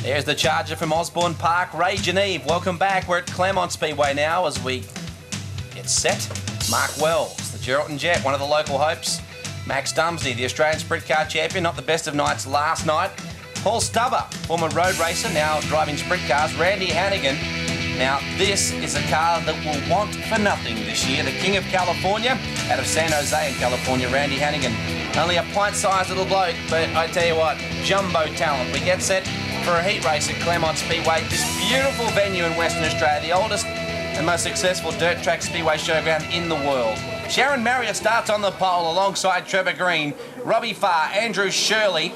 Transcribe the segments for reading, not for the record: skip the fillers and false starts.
There's the charger from Osborne Park, Ray Geneve. Welcome back. We're at Claremont Speedway now as we get set. Mark Wells, the Geraldton Jet, one of the local hopes. Max Dumesny, the Australian Sprint Car Champion, not the best of nights last night. Paul Stubber, former road racer, now driving sprint cars. Randy Hannagan. Now, this is a car that will want for nothing this year. The King of California, out of San Jose in California, Randy Hannagan. Only a pint-sized little bloke, but I tell you what, jumbo talent. We get set for a heat race at Claremont Speedway, this beautiful venue in Western Australia, the oldest and most successful dirt track speedway showground in the world. Sharon Marriott starts on the pole alongside Trevor Green, Robbie Farr, Andrew Shirley.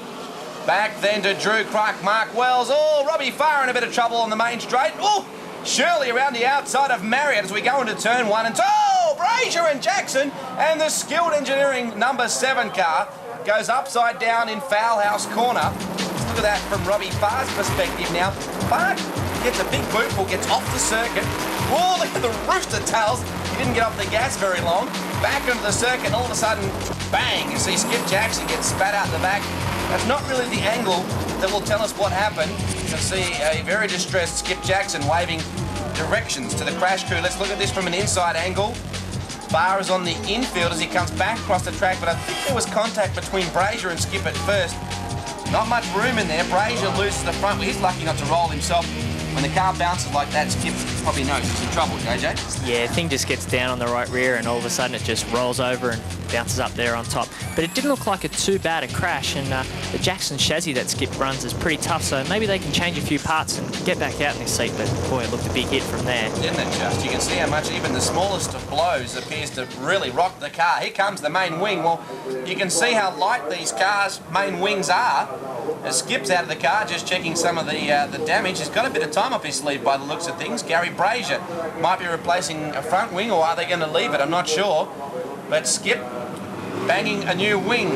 Back then to Drew Clark, Mark Wells. Oh, Robbie Farr in a bit of trouble on the main straight. Oh, Shirley around the outside of Marriott as we go into turn 1 and 2. Oh, Brazier and Jackson, and the skilled engineering number 7 car goes upside down in Foul House Corner. Look at that from Robbie Farr's perspective now. Farr gets a big boot, gets off the circuit. Oh, look at the rooster tails. He didn't get off the gas very long. Back into the circuit, and all of a sudden, bang, you see Skip Jackson get spat out the back. That's not really the angle that will tell us what happened. You can see a very distressed Skip Jackson waving directions to the crash crew. Let's look at this from an inside angle. Farr is on the infield as he comes back across the track, but I think there was contact between Brazier and Skip at first. Not much room in there. Brazier loses the front. Well, he's lucky not to roll himself. When the car bounces like that, Skip probably knows he's in trouble, JJ. Yeah, thing just gets down on the right rear and all of a sudden it just rolls over and bounces up there on top. But it didn't look like it too bad a crash, and the Jackson chassis that Skip runs is pretty tough, so maybe they can change a few parts and get back out in this seat. But boy, it looked a big hit from there. Didn't it just? You can see how much even the smallest of blows appears to really rock the car. Here comes the main wing. Well, you can see how light these cars' main wings are. As Skip's out of the car, just checking some of the damage. He's got a bit of time up his sleeve by the looks of things. Gary Brazier might be replacing a front wing, or are they going to leave it? I'm not sure. But Skip banging a new wing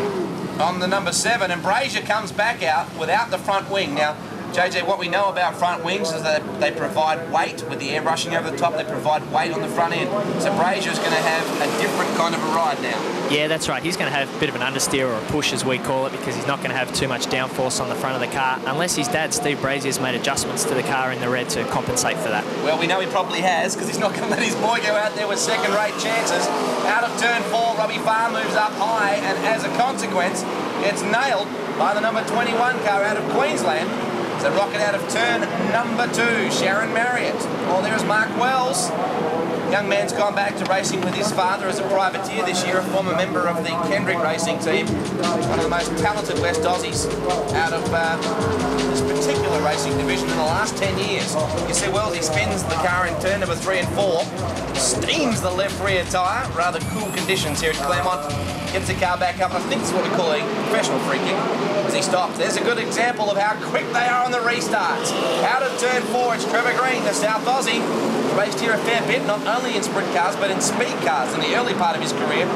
on the number 7, and Brazier comes back out without the front wing. Now, JJ, what we know about front wings is that they provide weight with the air rushing over the top. They provide weight on the front end. So Brazier's going to have a different kind of a ride now. Yeah, that's right. He's going to have a bit of an understeer, or a push as we call it, because he's not going to have too much downforce on the front of the car, unless his dad, Steve Brazier's made adjustments to the car in the red to compensate for that. Well, we know he probably has, because he's not going to let his boy go out there with second-rate chances. Out of turn 4, Robbie Farr moves up high, and as a consequence, gets nailed by the number 21 car out of Queensland. So rocket out of turn number 2, Sharon Marriott. Well, there's Mark Wells. Young man's gone back to racing with his father as a privateer this year, a former member of the Kendrick racing team. One of the most talented West Aussies out of this particular racing division in the last 10 years. You see, Wells, he spins the car in turn number 3 and 4, steams the left rear tyre, rather cool conditions here at Claremont, gets the car back up. I think it's what we call a professional free kick as he stops. There's a good example of how quick they are on the restarts. Out of turn 4, it's Trevor Green, the South Aussie. Raced here a fair bit, not only in sprint cars, but in speed cars in the early part of his career.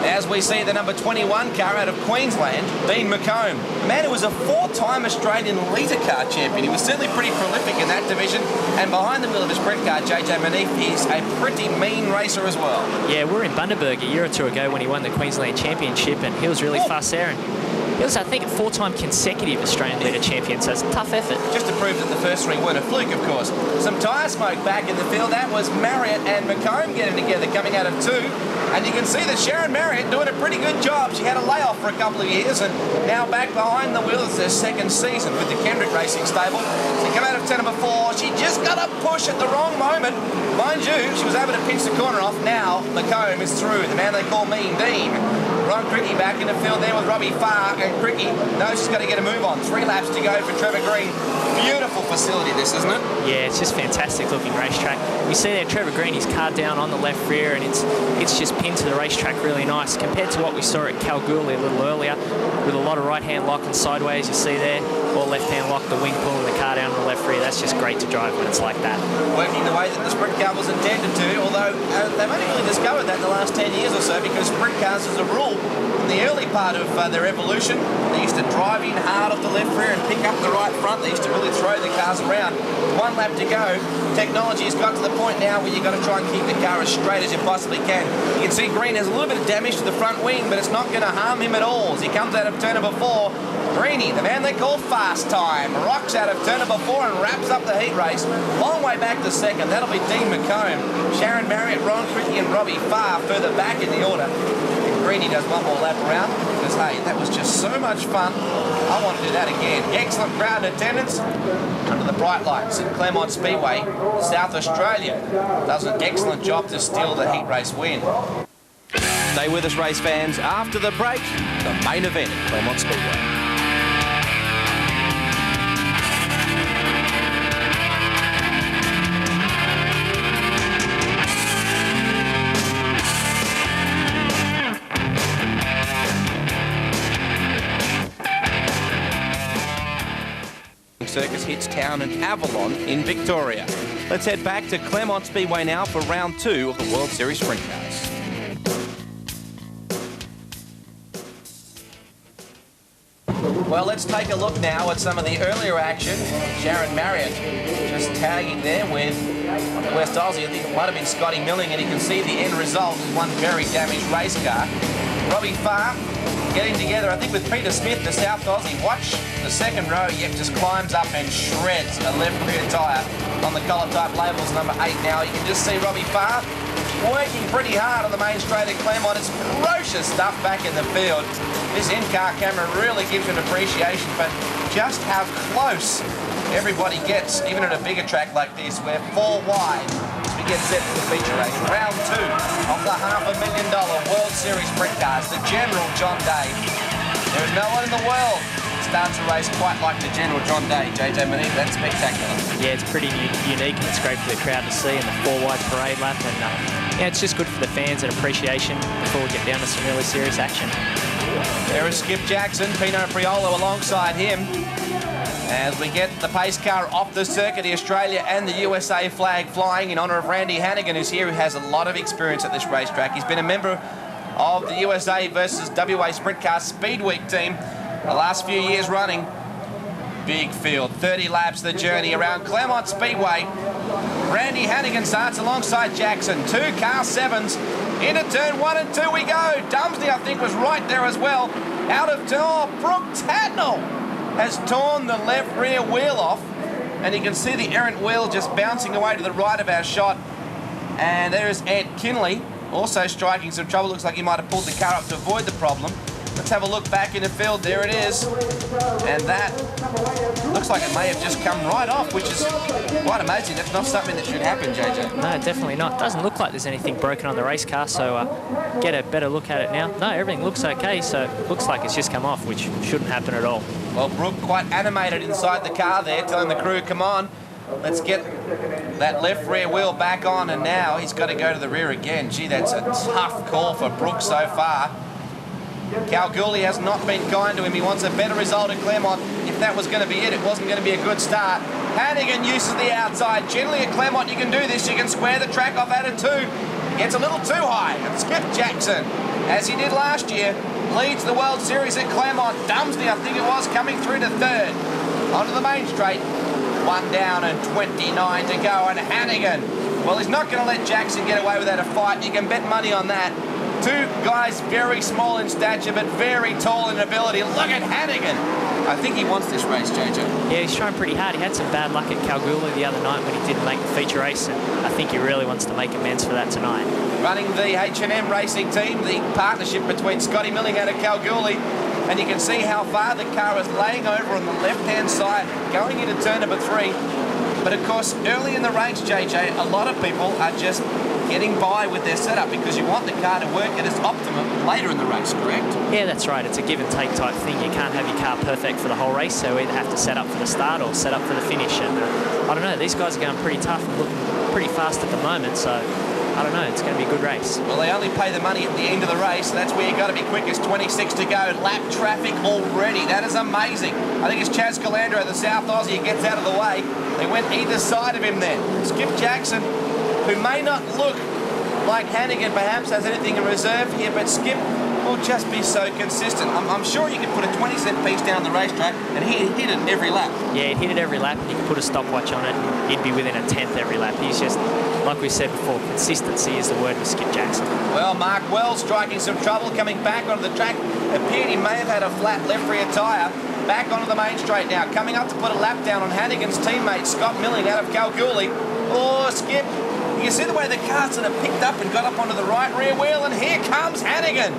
As we see the number 21 car out of Queensland, Dean McComb. A man who was a 4-time Australian litre car champion. He was certainly pretty prolific in that division, and behind the wheel of a sprint car, JJ Manif is a pretty mean racer as well. Yeah, we were in Bundaberg a year or two ago when he won the Queensland Championship, and he was really fast there. And he was, I think, a 4-time consecutive Australian litre champion, so it's a tough effort. Just to prove that the first 3 weren't a fluke, of course. Some tyre smoke back in the field. That was Marriott and McComb getting together, coming out of 2. And you can see that Sharon Marriott doing a pretty good job. She had a layoff for a couple of years, and now back behind the wheel. It's their second season with the Kendrick Racing stable. She came out of turn number 4. She just got a push at the wrong moment. Mind you, she was able to pinch the corner off. Now McComb is through, the man they call Mean Dean. Ron Krikke back in the field there with Robbie Farr, and Krikke knows she's got to get a move on. 3 laps to go for Trevor Green. Beautiful facility this, isn't it? Yeah, it's just fantastic looking racetrack. You see there Trevor Green, he's car down on the left rear, and it's just pinned to the racetrack really nice compared to what we saw at Kalgoorlie a little earlier with a lot of right-hand lock and sideways, you see there, or left-hand lock, the wing pull and the car down on the left rear. That's just great to drive when it's like that. Working the way that the sprint car was intended to, although they've only really discovered that in the last 10 years or so, because sprint cars as a rule, in the early part of their evolution, they used to drive in hard off the left rear and pick up the right front. They used to really throw the cars around. 1 lap to go. Technology has got to the point now where you've got to try and keep the car as straight as you possibly can. You can see Green has a little bit of damage to the front wing, but it's not going to harm him at all. As he comes out of turn number 4, Greeny, the man they call Fast Time, rocks out of turn number 4 and wraps up the heat race. Long way back to second. That'll be Dean McComb, Sharon Marriott, Ron Krikke and Robbie Farr further back in the order. And Greeny does one more lap around because, hey, that was just so much fun. I want to do that again. Excellent crowd attendance under the bright lights at Claremont Speedway. South Australia does an excellent job to steal the heat race win. Stay with us, race fans. After the break, the main event at Claremont Speedway. Circus hits town in Avalon in Victoria. Let's head back to Claremont Speedway now for round 2 of the World Series Sprintcars. Well, let's take a look now at some of the earlier action. Sharon Marriott just tagging there with West Aussie. I think it might have been Scotty Milling, and you can see the end result is one very damaged race car. Robbie Farr getting together, I think, with Peter Smith, the South Aussie. Watch the second row. Yep, just climbs up and shreds a left rear tyre on the collar type labels number 8 now. You can just see Robbie Farr working pretty hard on the main straight at Claremont. It's ferocious stuff back in the field. This in-car camera really gives you an appreciation for just how close everybody gets, even at a bigger track like this. We're 4 wide as we get set for the feature race. Round 2 of the $500,000 World Series Sprintcars, the General John Day. There is no one in the world that starts a race quite like the General John Day. JJ Manini, that's spectacular. Yeah, it's pretty unique, and it's great for the crowd to see in the 4 wide parade lap, and yeah, it's just good for the fans and appreciation before we get down to some really serious action. There is Skip Jackson, Pino Priolo alongside him. As we get the pace car off the circuit, the Australia and the USA flag flying in honour of Randy Hannagan, who's here, who has a lot of experience at this racetrack. He's been a member of the USA versus WA Sprint Car Speed Week team the last few years running. Big field, 30 laps the journey around Claremont Speedway. Randy Hannagan starts alongside Jackson. 2 car 7s. Into turn 1 and 2 we go. Dumesny, I think, was right there as well. Out of turn, Brooke Tatnell has torn the left rear wheel off, and you can see the errant wheel just bouncing away to the right of our shot. And there is Ed Kinley, also striking some trouble. Looks like he might have pulled the car up to avoid the problem. Let's have a look back in the field. There it is. And that looks like it may have just come right off, which is quite amazing. That's not something that should happen, JJ. No, definitely not. Doesn't look like there's anything broken on the race car, so get a better look at it now. No, everything looks okay, so it looks like it's just come off, which shouldn't happen at all. Well, Brooke quite animated inside the car there, telling the crew, come on, let's get that left rear wheel back on, and now he's got to go to the rear again. Gee, that's a tough call for Brooke so far. Kalgoorlie has not been kind to him. He wants a better result at Claremont. If that was going to be it, it wasn't going to be a good start. Hannagan uses the outside. Generally at Claremont, you can do this. You can square the track off out of 2. Gets a little too high. And Skip Jackson, as he did last year, leads the World Series at Claremont. Dumesny, I think it was, coming through to 3rd. Onto the main straight. 1 down and 29 to go. And Hannagan, well, he's not going to let Jackson get away without a fight. You can bet money on that. 2 guys very small in stature, but very tall in ability. Look at Hannagan. I think he wants this race, JJ. Yeah, he's trying pretty hard. He had some bad luck at Kalgoorlie the other night when he didn't make the feature race, and I think he really wants to make amends for that tonight. Running the H&M racing team, the partnership between Scotty Milling out of Kalgoorlie, and you can see how far the car is laying over on the left-hand side, going into turn number 3. But of course, early in the race, JJ, a lot of people are just getting by with their setup because you want the car to work at its optimum later in the race, correct? Yeah, that's right. It's a give and take type thing. You can't have your car perfect for the whole race, so you either have to set up for the start or set up for the finish. And I don't know, these guys are going pretty tough and looking pretty fast at the moment, so I don't know, it's going to be a good race. Well, they only pay the money at the end of the race. That's where you've got to be quickest. 26 to go. Lap traffic already. That is amazing. I think it's Chaz Calandro, the South Aussie, who gets out of the way. They went either side of him then. Skip Jackson, who may not look like Hannagan perhaps has anything in reserve here, but Skip will just be so consistent. I'm sure you could put a 20-cent piece down the racetrack and he'd hit it every lap. Yeah, he'd hit it every lap, and you could put a stopwatch on it and he'd be within a 10th every lap. He's just, like we said before, consistency is the word with Skip Jackson. Well, Mark Wells striking some trouble coming back onto the track. Appeared he may have had a flat left rear tyre. back onto the main straight now. Coming up to put a lap down on Hannagan's teammate, Scott Milling, out of Kalgoorlie. Oh, Skip. You see the way the car sort of picked up and got up onto the right rear wheel, and here comes Hannagan.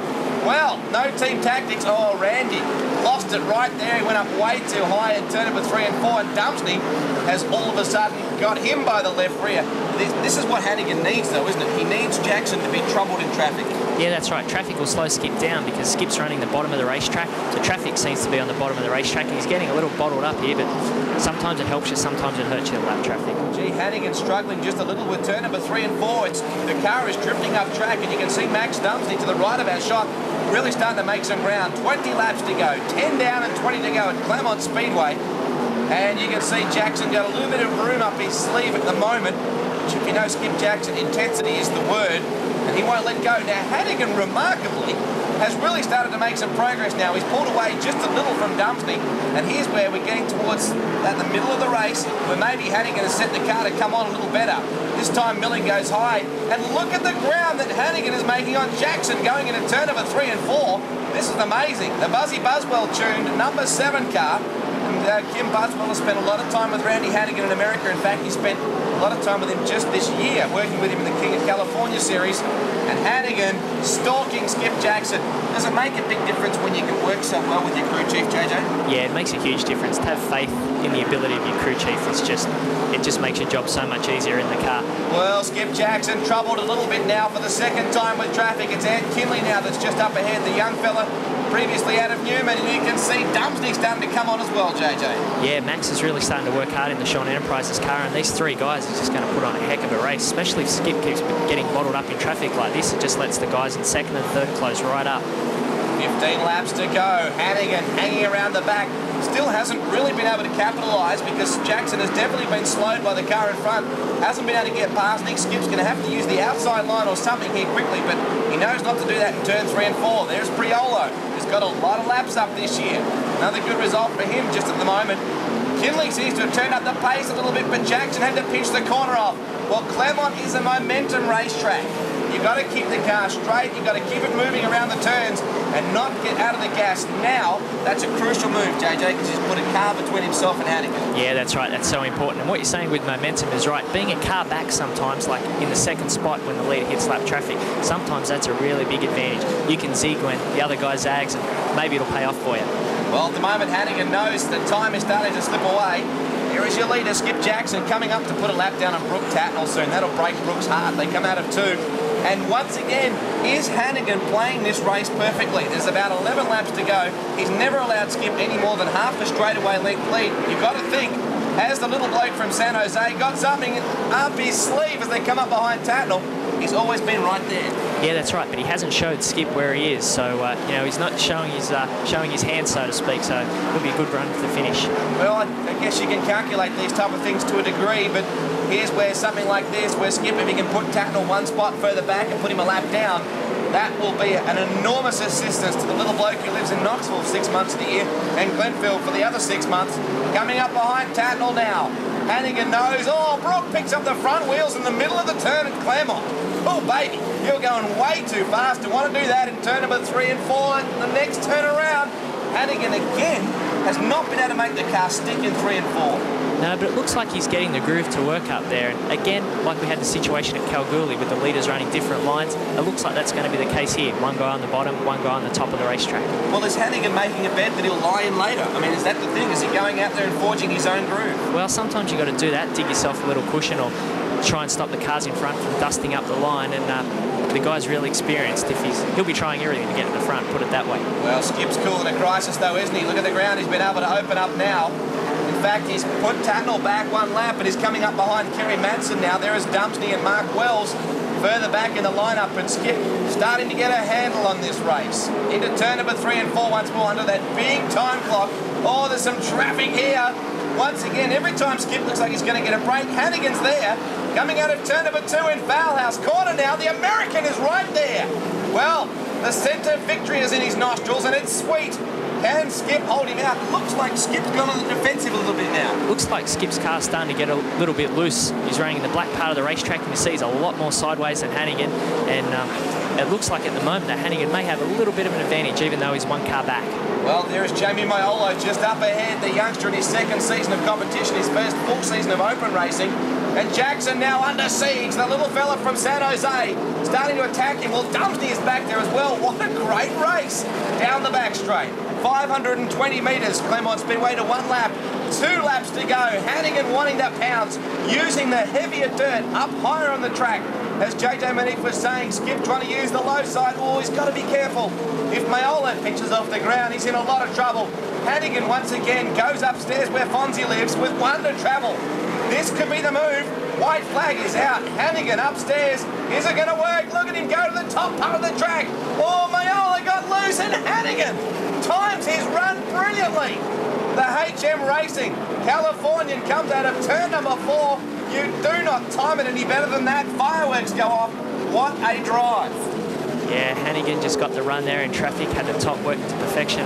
Well, no team tactics. Oh, Randy lost it right there. He went up way too high in turn number 3 and 4, and Dumesny has all of a sudden got him by the left rear. This is what Hannagan needs, though, isn't it? He needs Jackson to be troubled in traffic. Yeah, that's right. Traffic will slow Skip down because Skip's running the bottom of the racetrack, so traffic seems to be on the bottom of the racetrack. He's getting a little bottled up here, but sometimes it helps you, sometimes it hurts you, the lap traffic. Gee, Hannagan struggling just a little with turn number 3 and 4. The car is drifting up track, and you can see Max Dumesny to the right of our shot really starting to make some ground. 20 laps to go, 10 down and 20 to go at Claremont Speedway. And you can see Jackson got a little bit of room up his sleeve at the moment, which, if you know Skip Jackson, intensity is the word, and he won't let go. Now, Hannagan, remarkably, has really started to make some progress now. He's pulled away just a little from Dumesny, and here's where we're getting towards at the middle of the race, where maybe Hannagan has set the car to come on a little better. This time Milling goes high, and look at the ground that Hannagan is making on Jackson going into turn number 3 and 4. This is amazing. The Buzzy Buswell tuned number 7 car. And Kim Buswell has spent a lot of time with Randy Hannagan in America. In fact, he spent a lot of time with him just this year, working with him in the King of California series. And Hannagan stalking Skip Jackson. Does it make a big difference when you can work so well with your crew chief, JJ? Yeah, it makes a huge difference. To have faith in the ability of your crew chief, it just makes your job so much easier in the car. Well, Skip Jackson troubled a little bit now for the second time with traffic. It's Ant Kinley now that's just up ahead, the young fella previously out of Newman, and you can see Dumesny starting to come on as well, JJ. Yeah, Max is really starting to work hard in the Sean Enterprises car, and these three guys are just going to put on a heck of a race, especially if Skip keeps getting bottled up in traffic like this. It just lets the guys in second and third close right up. 15 laps to go. Hannagan hanging around the back. Still hasn't really been able to capitalise because Jackson has definitely been slowed by the car in front. Hasn't been able to get past. I think Skip's going to have to use the outside line or something here quickly, but he knows not to do that in turn 3 and 4. There's Priolo, who's got a lot of laps up this year. Another good result for him just at the moment. Kinley seems to have turned up the pace a little bit, but Jackson had to pinch the corner off. Well, Claremont is a momentum racetrack. You've got to keep the car straight, you've got to keep it moving around the turns and not get out of the gas. Now, that's a crucial move, JJ, because he's put a car between himself and Hannagan. Yeah, that's right, that's so important. And what you're saying with momentum is right. Being a car back sometimes, like in the second spot when the leader hits lap traffic, sometimes that's a really big advantage. You can zig when the other guy zags and maybe it'll pay off for you. Well, at the moment, Hannagan knows the time is starting to slip away. Here is your leader, Skip Jackson, coming up to put a lap down on Tatnell soon. That'll break Brooks' heart. They come out of 2. And once again, is Hannagan playing this race perfectly? There's about 11 laps to go. He's never allowed Skip any more than half a straightaway length lead. You've got to think, has the little bloke from San Jose got something up his sleeve as they come up behind Tatnell? He's always been right there. Yeah, that's right, but he hasn't showed Skip where he is, so you know, he's not showing his hand, so to speak. So it'll be a good run for the finish. Well, I guess you can calculate these type of things to a degree, but here's where something like this, where Skip, if he can put Tatnell one spot further back and put him a lap down, that will be an enormous assistance to the little bloke who lives in Knoxville 6 months of the year and Glenfield for the other 6 months. Coming up behind Tatnell now. Hannagan knows. Oh, Brooke picks up the front wheels in the middle of the turn at Claremont. Oh, baby, you're going way too fast to want to do that in turn number 3 and 4. And the next turn around, Hannagan again has not been able to make the car stick in 3 and 4. No, but it looks like he's getting the groove to work up there. And again, like we had the situation at Kalgoorlie with the leaders running different lines, it looks like that's going to be the case here. One guy on the bottom, one guy on the top of the racetrack. Well, is Hannagan making a bet that he'll lie in later? I mean, is that the thing? Is he going out there and forging his own groove? Well, sometimes you've got to do that, dig yourself a little cushion or try and stop the cars in front from dusting up the line. And the guy's really experienced. He'll be trying everything to get to the front, put it that way. Well, Skip's cool in a crisis though, isn't he? Look at the ground he's been able to open up now. In fact, he's put Tatnell back 1 lap, and he's coming up behind Kerry Madsen now. There is Dumesny and Mark Wells further back in the lineup, and Skip starting to get a handle on this race. Into turn number 3 and 4 once more under that big time clock. Oh, there's some traffic here. Once again, every time Skip looks like he's going to get a break, Hannagan's there. Coming out of turn number 2 in Foul House Corner now. The American is right there. Well, the centre victory is in his nostrils, and it's sweet. Can Skip hold him out? Looks like Skip's gone on the defensive a little bit now. Looks like Skip's car's starting to get a little bit loose. He's running in the black part of the racetrack, and you see he's a lot more sideways than Hannagan. And it looks like at the moment that Hannagan may have a little bit of an advantage, even though he's 1 car back. Well, there's Jamie Maiolo just up ahead, the youngster in his second season of competition, his first full season of open racing. And Jackson now under siege, the little fella from San Jose, starting to attack him. Well, Dumesny is back there as well. What a great race down the back straight. 520 metres, Claremont Speedway to 1 lap. 2 laps to go. Hannagan wanting to pounce, using the heavier dirt up higher on the track. As JJ Manif was saying, Skip trying to use the low side. Oh, he's got to be careful. If Maiolo pinches off the ground, he's in a lot of trouble. Hannagan once again goes upstairs where Fonzie lives with 1 to travel. This could be the move. White flag is out. Hannagan upstairs. Is it going to work? Look at him go to the top part of the track. Oh, Maiolo got loose and Hannagan times his run brilliantly. The HM Racing Californian comes out of turn number 4. You do not time it any better than that. Fireworks go off. What a drive. Yeah, Hannagan just got the run there in traffic, had the top work to perfection.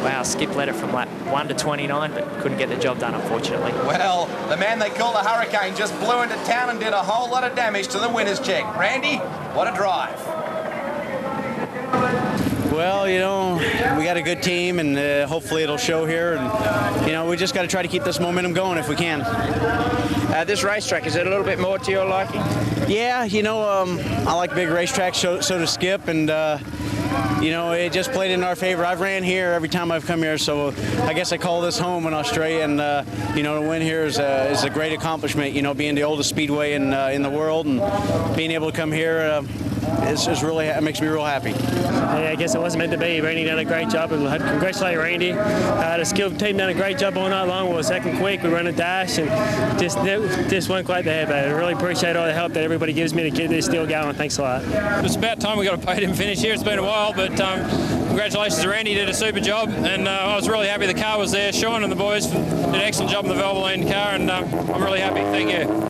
Wow, Skip led it from lap 1 to 29, but couldn't get the job done, unfortunately. Well, the man they call the Hurricane just blew into town and did a whole lot of damage to the winner's check. Randy, what a drive. Well, you know, we got a good team, and hopefully it'll show here. And, you know, we just got to try to keep this momentum going if we can. This racetrack, is it a little bit more to your liking? Yeah, you know, I like big racetracks, so does Skip, and, you know, it just played in our favor. I've ran here every time I've come here, so I guess I call this home in Australia, and, you know, to win here is a great accomplishment, you know, being the oldest speedway in the world, and being able to come here it makes me real happy. Yeah, I guess it wasn't meant to be. Randy done a great job, and I'd congratulate Randy. The skilled team done a great job all night long. We were second quick, we ran a dash, and just weren't quite there, but I really appreciate all the help that everybody gives me to keep this deal going. Thanks a lot. It's about time we got a podium finish here. It's been a while, but congratulations to Randy. He did a super job, and I was really happy the car was there. Sean and the boys did an excellent job in the Valvoline car, and I'm really happy. Thank you.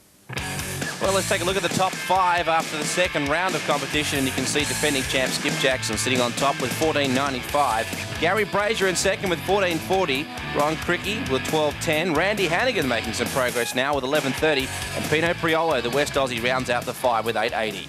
Well, let's take a look at the top 5 after the second round of competition, and you can see defending champ Skip Jackson sitting on top with 14.95. Gary Brazier in second with 14.40. Ron Krikke with 12.10. Randy Hannagan making some progress now with 11.30. And Pino Priolo, the West Aussie, rounds out the 5 with 8.80.